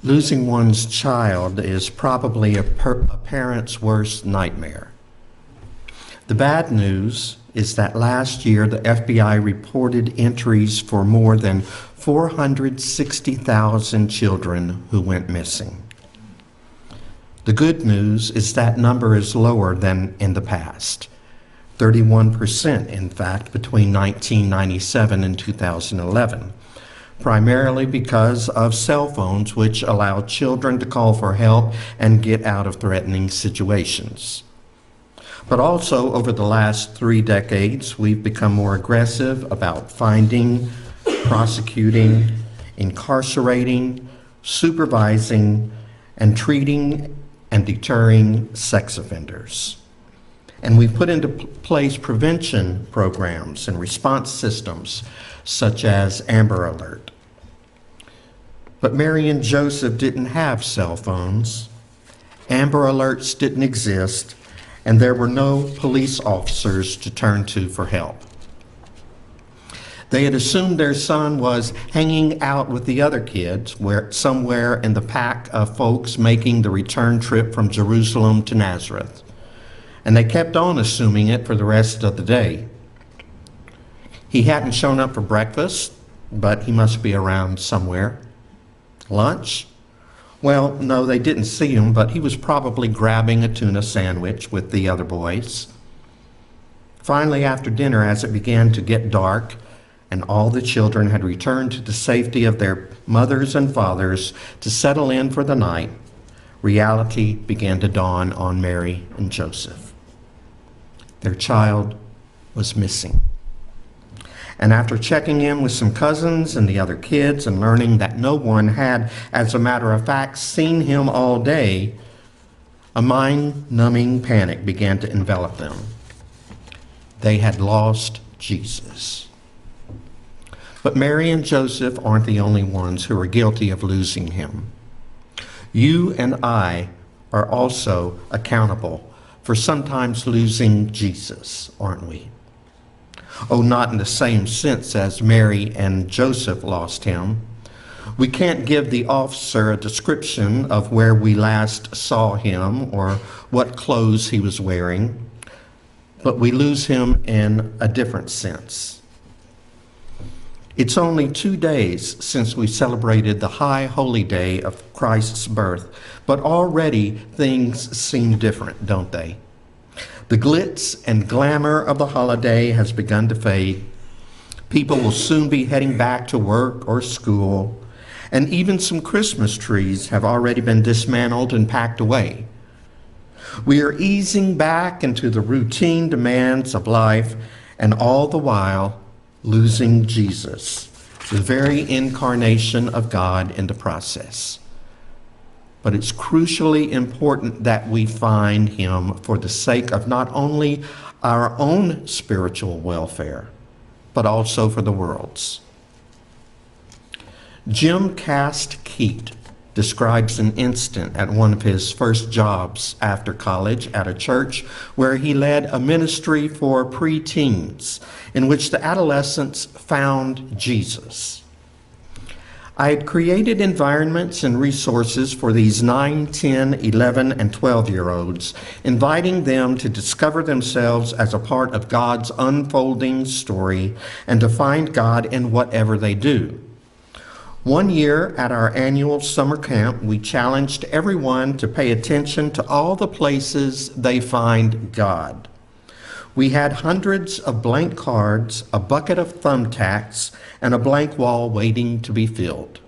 Losing one's child is probably a parent's worst nightmare. The bad news is that last year the FBI reported entries for more than 460,000 children who went missing. The good news is that number is lower than in the past, 31% in fact between 1997 and 2011. Primarily because of cell phones, which allow children to call for help and get out of threatening situations. But also, over the last 3 decades, we've become more aggressive about finding, prosecuting, incarcerating, supervising, and treating and deterring sex offenders. And we've put into place prevention programs and response systems such as Amber Alert. But Mary and Joseph didn't have cell phones, Amber Alerts didn't exist, and there were no police officers to turn to for help. They had assumed their son was hanging out with the other kids somewhere in the pack of folks making the return trip from Jerusalem to Nazareth. And they kept on assuming it for the rest of the day. He hadn't shown up for breakfast, but he must be around somewhere. Lunch? Well, no, they didn't see him, but he was probably grabbing a tuna sandwich with the other boys. Finally, after dinner, as it began to get dark, and all the children had returned to the safety of their mothers and fathers to settle in for the night, reality began to dawn on Mary and Joseph. Their child was missing. And after checking in with some cousins and the other kids and learning that no one had, as a matter of fact, seen him all day, a mind-numbing panic began to envelop them. They had lost Jesus. But Mary and Joseph aren't the only ones who are guilty of losing him. You and I are also accountable for sometimes losing Jesus, aren't we? Oh, not in the same sense as Mary and Joseph lost him. We can't give the officer a description of where we last saw him or what clothes he was wearing, but we lose him in a different sense. It's only 2 days since we celebrated the high holy day of Christ's birth, but already things seem different, don't they? The glitz and glamour of the holiday has begun to fade. People will soon be heading back to work or school, and even some Christmas trees have already been dismantled and packed away. We are easing back into the routine demands of life, and all the while losing Jesus, the very incarnation of God in the process. But it's crucially important that we find him for the sake of not only our own spiritual welfare, but also for the world's. Jim Cast Keat describes an instant at one of his first jobs after college at a church where he led a ministry for preteens in which the adolescents found Jesus. I had created environments and resources for these 9, 10, 11, and 12-year-olds, inviting them to discover themselves as a part of God's unfolding story and to find God in whatever they do. One year at our annual summer camp, we challenged everyone to pay attention to all the places they find God. We had hundreds of blank cards, a bucket of thumbtacks, and a blank wall waiting to be filled.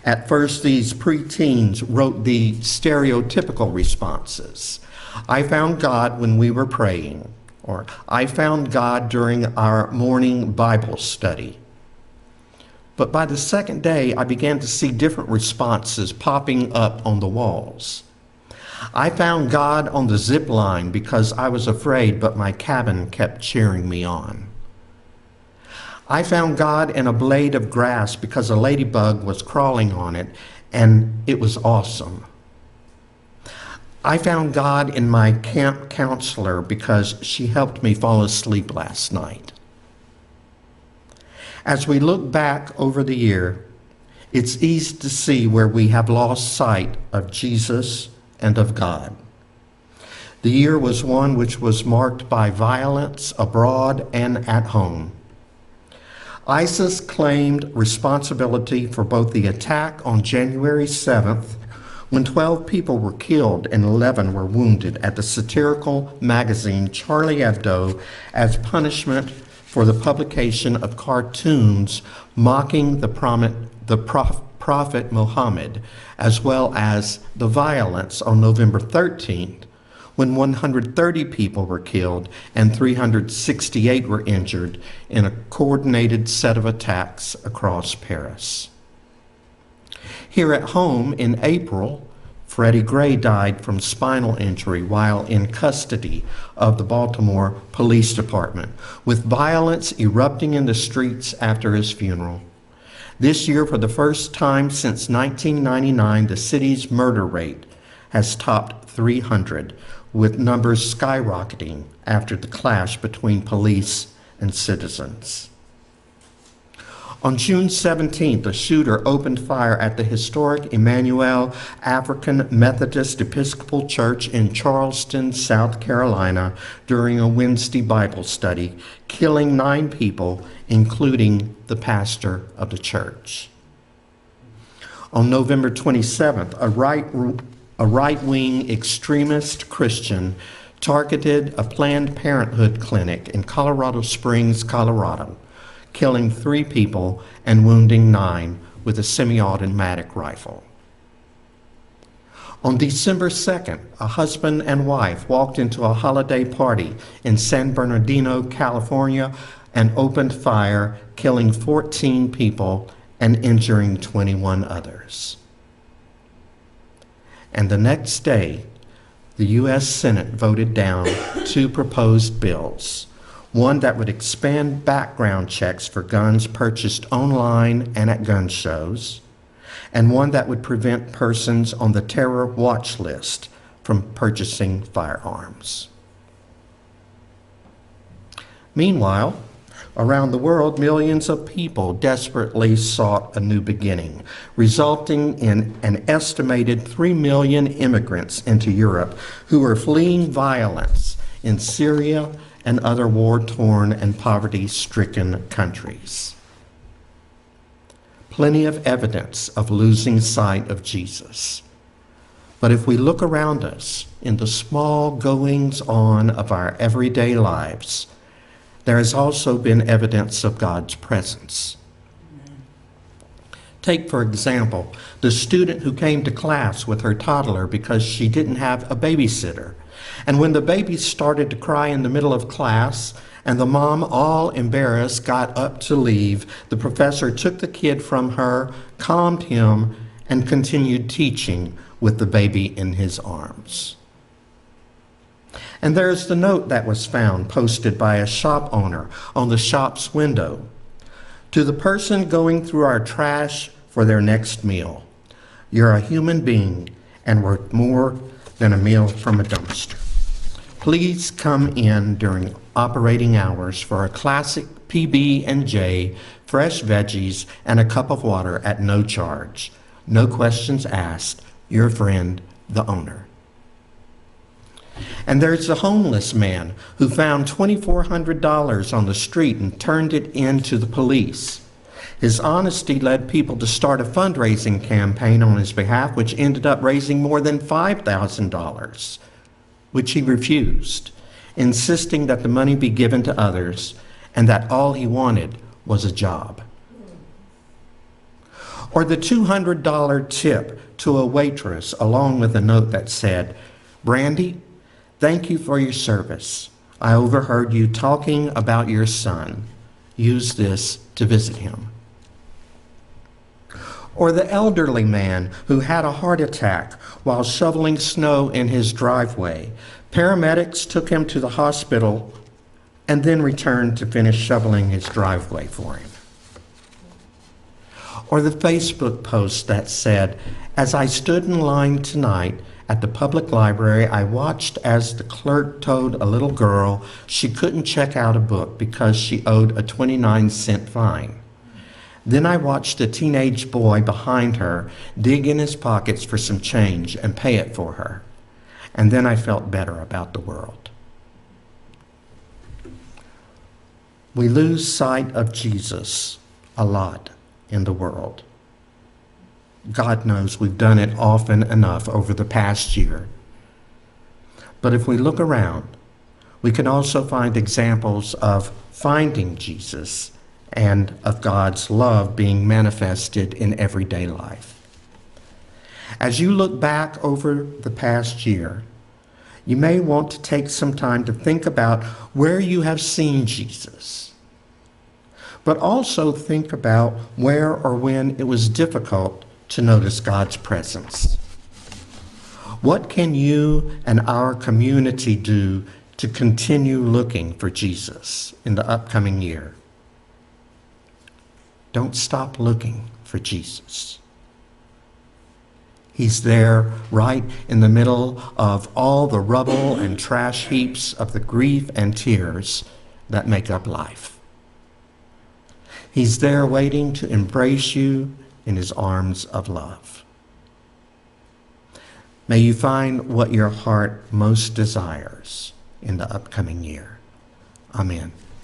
At first, these preteens wrote the stereotypical responses. I found God when we were praying, or I found God during our morning Bible study. But by the second day, I began to see different responses popping up on the walls. I found God on the zip line because I was afraid, but my cabin kept cheering me on. I found God in a blade of grass because a ladybug was crawling on it, and it was awesome. I found God in my camp counselor because she helped me fall asleep last night. As we look back over the year, It's easy to see where we have lost sight of Jesus and of God. The year was one which was marked by violence abroad and at home. ISIS claimed responsibility for both the attack on January 7th, when 12 people were killed and 11 were wounded at the satirical magazine Charlie Hebdo, as punishment for the publication of cartoons mocking the Prophet Muhammad, as well as the violence on November 13th, when 130 people were killed and 368 were injured in a coordinated set of attacks across Paris. Here at home in April, Freddie Gray died from spinal injury while in custody of the Baltimore Police Department, with violence erupting in the streets after his funeral. This year, for the first time since 1999, the city's murder rate has topped 300, with numbers skyrocketing after the clash between police and citizens. On June 17th, a shooter opened fire at the historic Emmanuel African Methodist Episcopal Church in Charleston, South Carolina, during a Wednesday Bible study, killing 9 people, including the pastor of the church. On November 27th, a right-wing extremist Christian targeted a Planned Parenthood clinic in Colorado Springs, Colorado, killing 3 people and wounding 9 with a semi-automatic rifle. On December 2nd, a husband and wife walked into a holiday party in San Bernardino, California, and opened fire, killing 14 people and injuring 21 others. And the next day, the U.S. Senate voted down 2 proposed bills, one that would expand background checks for guns purchased online and at gun shows, and one that would prevent persons on the terror watch list from purchasing firearms. Meanwhile, around the world, millions of people desperately sought a new beginning, resulting in an estimated 3 million immigrants into Europe who are fleeing violence in Syria and other war-torn and poverty-stricken countries. Plenty of evidence of losing sight of Jesus. But if we look around us in the small goings-on of our everyday lives, there has also been evidence of God's presence. Take, for example, the student who came to class with her toddler because she didn't have a babysitter. And when the baby started to cry in the middle of class and the mom, all embarrassed, got up to leave, the professor took the kid from her, calmed him, and continued teaching with the baby in his arms. And there's the note that was found posted by a shop owner on the shop's window. To the person going through our trash for their next meal, you're a human being and worth more than a meal from a dumpster. Please come in during operating hours for a classic PB&J, fresh veggies, and a cup of water at no charge. No questions asked. Your friend, the owner. And there's the homeless man who found $2,400 on the street and turned it in to the police. His honesty led people to start a fundraising campaign on his behalf, which ended up raising more than $5,000, which he refused, insisting that the money be given to others and that all he wanted was a job. Or the $200 tip to a waitress, along with a note that said, "Brandy, thank you for your service. I overheard you talking about your son. Use this to visit him." Or the elderly man who had a heart attack while shoveling snow in his driveway. Paramedics took him to the hospital and then returned to finish shoveling his driveway for him. Or the Facebook post that said, "As I stood in line tonight at the public library, I watched as the clerk told a little girl she couldn't check out a book because she owed a 29-cent fine. Then I watched a teenage boy behind her dig in his pockets for some change and pay it for her. And then I felt better about the world. We lose sight of Jesus a lot in the world. God knows we've done it often enough over the past year. But if we look around, we can also find examples of finding Jesus and of God's love being manifested in everyday life. As you look back over the past year, you may want to take some time to think about where you have seen Jesus, but also think about where or when it was difficult to notice God's presence. What can you and our community do to continue looking for Jesus in the upcoming year? Don't stop looking for Jesus. He's there right in the middle of all the rubble and trash heaps of the grief and tears that make up life. He's there waiting to embrace you in his arms of love. May you find what your heart most desires in the upcoming year. Amen.